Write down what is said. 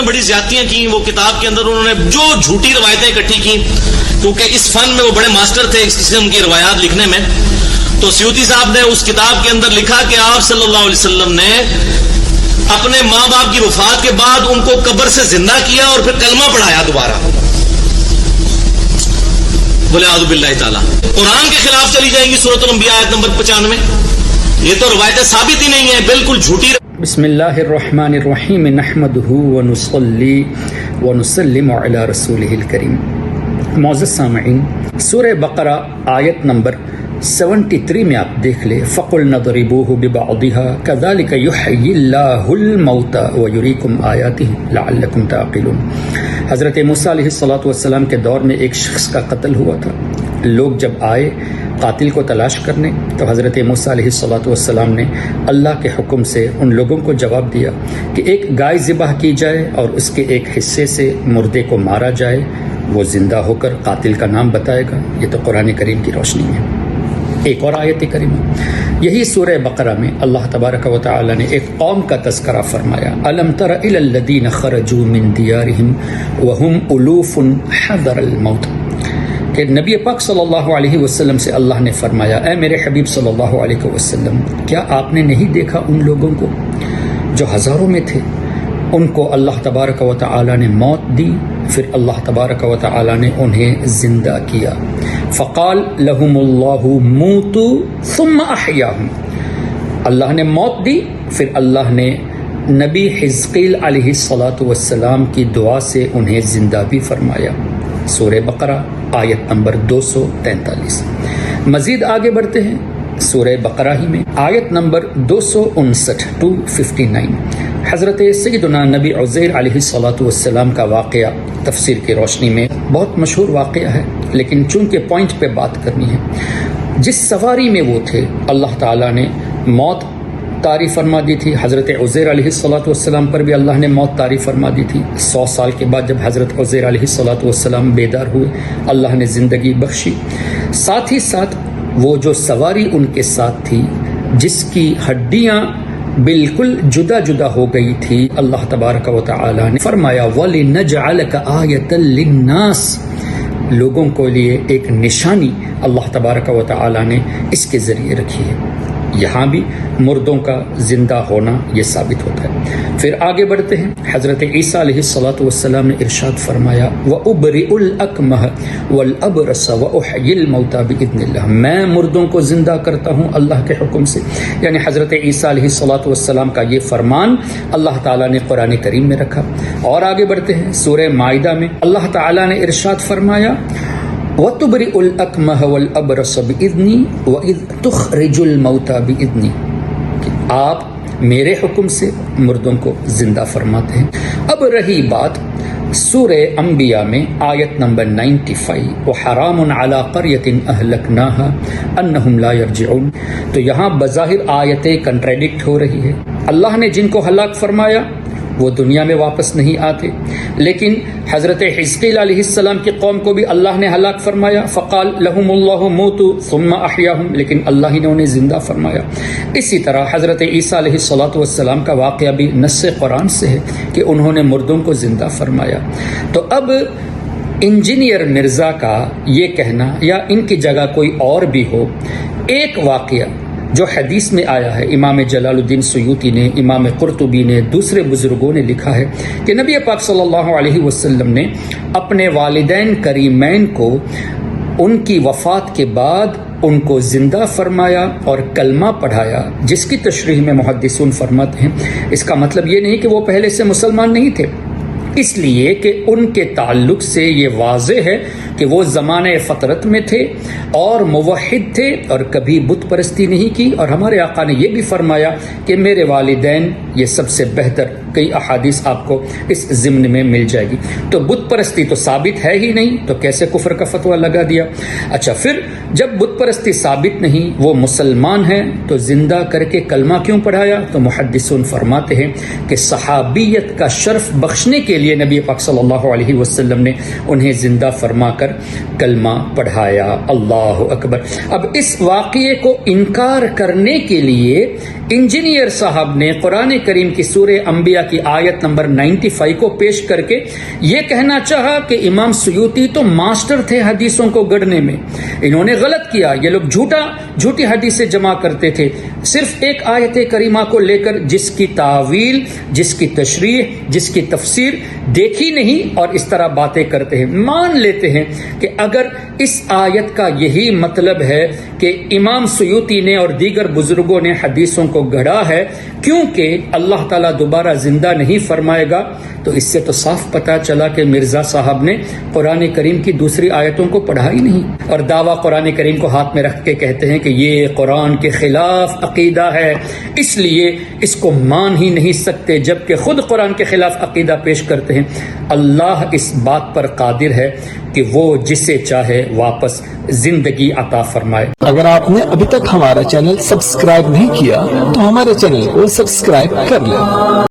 بڑی زیادتیاں کی وہ کتاب کے اندر، انہوں نے جو جھوٹی روایتیں اکٹھی کی، کیونکہ اس فن میں وہ بڑے ماسٹر تھے اس قسم کی روایات لکھنے میں. تو سیوطی صاحب نے اس کتاب کے اندر لکھا کہ آپ صلی اللہ علیہ وسلم نے اپنے ماں باپ کی وفات کے بعد ان کو قبر سے زندہ کیا اور پھر کلمہ پڑھایا دوبارہ. بولے اعوذ باللہ تعالیٰ. قرآن کے خلاف چلی جائیں گی سورۃ الانبیاء آیت نمبر 95. یہ تو روایتیں ثابت ہی نہیں ہیں، بالکل جھوٹی. بسم اللہ الرحمن الرحیم نحمدہ ونصلی ونسلم علی رسولہ الکریم. معزز سامعین، سورہ بقرہ آیت نمبر 73 میں آپ دیکھ لیں، فَقُلْ نَضْرِبُوهُ بِبَعْضِهَا كَذَلِكَ يُحْيِي اللَّهُ الْمَوْتَى وَيُرِيكُمْ آيَاتِهِ لَعَلَّكُمْ تَعْقِلُونَ. حضرت موسیٰ علیہ السلام کے دور میں ایک شخص کا قتل ہوا تھا. لوگ جب آئے قاتل کو تلاش کرنے تو حضرت موسیٰ علیہ السلام نے اللہ کے حکم سے ان لوگوں کو جواب دیا کہ ایک گائے ذبح کی جائے اور اس کے ایک حصے سے مردے کو مارا جائے، وہ زندہ ہو کر قاتل کا نام بتائے گا. یہ تو قرآن کریم کی روشنی میں. ایک اور آیت کریمہ یہی سورہ بقرہ میں اللہ تبارک و تعالی نے ایک قوم کا تذکرہ فرمایا. الم تر الی الذین خرجوا من دیارہم وهم الوف حذر الموت، کہ نبی پاک صلی اللہ علیہ وسلم سے اللہ نے فرمایا، اے میرے حبیب صلی اللہ علیہ وسلم، کیا آپ نے نہیں دیکھا ان لوگوں کو جو ہزاروں میں تھے، ان کو اللہ تبارک و تعالی نے موت دی، پھر اللہ تبارک و تعالی نے انہیں زندہ کیا. فقال لهم اللہ موتوا ثم احیاہم، اللہ نے موت دی، پھر اللہ نے نبی حزقیل علیہ السلام کی دعا سے انہیں زندہ بھی فرمایا. سورہ بقرہ آیت نمبر 243. مزید آگے بڑھتے ہیں سورہ بقرہ ہی میں آیت نمبر 259 to 59. حضرت سیدنا نبی عزیر علیہ السلام کا واقعہ تفسیر کی روشنی میں بہت مشہور واقعہ ہے، لیکن چونکہ پوائنٹ پہ بات کرنی ہے. جس سواری میں وہ تھے اللہ تعالیٰ نے موت طاری فرما دی تھی. حضرت عزیر علیہ السلام پر بھی اللہ نے موت طاری فرما دی تھی. 100 سال کے بعد جب حضرت عزیر علیہ السلام بیدار ہوئے، اللہ نے زندگی بخشی. ساتھ ہی ساتھ وہ جو سواری ان کے ساتھ تھی، جس کی ہڈیاں بالکل جدا جدا ہو گئی تھی، اللہ تبارک و تعالی نے فرمایا وَلِنَجْعَلَكَ آیَةً لِلنَّاسِ، لوگوں کو لیے ایک نشانی اللہ تبارک و تعالی نے اس کے ذریعے رکھی ہے. یہاں بھی مردوں کا زندہ ہونا یہ ثابت ہوتا ہے. پھر آگے بڑھتے ہیں. حضرت عیسیٰ علیہ السلام نے ارشاد فرمایا وَأُبْرِئُ الْأَكْمَحَ وَالْأَبْرَصَ وَأُحْيِي الْمَوْتَى بِإِذْنِ اللَّهِ، میں مردوں کو زندہ کرتا ہوں اللہ کے حکم سے. یعنی حضرت عیسیٰ علیہ السلام کا یہ فرمان اللہ تعالیٰ نے قرآن کریم میں رکھا. اور آگے بڑھتے ہیں. سورہ مائدہ میں اللہ تعالیٰ نے ارشاد فرمایا وَتُبْرِئُ الْأَكْمَحَ وَالْأَبْرَصَ بِإِذْنِي وَإِذْ تُخْرِجُ الْمَوْتَى بِإِذْنِي، کہ آپ میرے حکم سے مردوں کو زندہ فرماتے ہیں. اب رہی بات سورہ انبیاء میں آیت نمبر 95 وَحَرَامٌ عَلَىٰ قَرْيَةٍ أَهْلَكْنَاهَا أَنَّهُمْ لَا يَرْجِعُونَ، تو یہاں بظاہر آیتیں کنٹریڈکٹ ہو رہی ہے. اللہ نے جن کو ہلاک فرمایا وہ دنیا میں واپس نہیں آتے، لیکن حضرت حزقیل علیہ السلام کی قوم کو بھی اللہ نے ہلاک فرمایا. فقال لهم اللہ موتوا ثم احیاہم، لیکن اللہ ہی نے انہیں زندہ فرمایا. اسی طرح حضرت عیسیٰ علیہ السلام کا واقعہ بھی نص قرآن سے ہے کہ انہوں نے مردوں کو زندہ فرمایا. تو اب انجینئر مرزا کا یہ کہنا یا ان کی جگہ کوئی اور بھی ہو، ایک واقعہ جو حدیث میں آیا ہے، امام جلال الدین سیوطی نے، امام قرطبی نے، دوسرے بزرگوں نے لکھا ہے کہ نبی پاک صلی اللہ علیہ وسلم نے اپنے والدین کریمین کو ان کی وفات کے بعد ان کو زندہ فرمایا اور کلمہ پڑھایا، جس کی تشریح میں محدثون فرماتے ہیں اس کا مطلب یہ نہیں کہ وہ پہلے سے مسلمان نہیں تھے، اس لیے کہ ان کے تعلق سے یہ واضح ہے کہ وہ زمانہ فطرت میں تھے اور موحد تھے اور کبھی بت پرستی نہیں کی. اور ہمارے آقا نے یہ بھی فرمایا کہ میرے والدین یہ سب سے بہتر. کئی احادیث آپ کو اس ضمن میں مل جائے گی. تو بت پرستی تو ثابت ہے ہی نہیں، تو کیسے کفر کا فتویٰ لگا دیا؟ اچھا، پھر جب بت پرستی ثابت نہیں، وہ مسلمان ہیں، تو زندہ کر کے کلمہ کیوں پڑھایا؟ تو محدثون فرماتے ہیں کہ صحابیت کا شرف بخشنے کے لیے نبی پاک صلی اللہ علیہ وسلم نے انہیں زندہ فرما کر کر کلمہ پڑھایا۔ اللہ اکبر۔ اب اس واقعے کو انکار کرنے کے لیے انجینئر صاحب نے قرآن کریم کی سورہ انبیاء کی آیت نمبر 95 کو پیش کر کے یہ کہنا چاہا کہ امام سیوطی تو ماسٹر تھے حدیثوں کو گڑھنے میں، انہوں نے غلط کیا، یہ لوگ جھوٹی حدیثیں جمع کرتے تھے، صرف ایک آیت کریمہ کو لے کر جس کی تعویل، جس کی تشریح، جس کی تفسیر دیکھی نہیں اور اس طرح باتیں کرتے ہیں۔ مان لیتے ہیں کہ اگر اس آیت کا یہی مطلب ہے کہ امام سیوطی نے اور دیگر بزرگوں نے حدیثوں کو گڑھا ہے کیونکہ اللہ تعالیٰ دوبارہ زندہ نہیں فرمائے گا، تو اس سے تو صاف پتہ چلا کہ مرزا صاحب نے قرآن کریم کی دوسری آیتوں کو پڑھا ہی نہیں، اور دعویٰ قرآن کریم کو ہاتھ میں رکھ کے کہتے ہیں کہ یہ قرآن کے خلاف عقیدہ ہے، اس لیے اس کو مان ہی نہیں سکتے، جبکہ خود قرآن کے خلاف عقیدہ پیش کرتے ہیں۔ اللہ اس بات پر قادر ہے کہ وہ جسے چاہے واپس زندگی عطا فرمائے۔ اگر آپ نے ابھی تک ہمارا چینل سبسکرائب نہیں کیا تو ہمارے چینل کو سبسکرائب کر لیں۔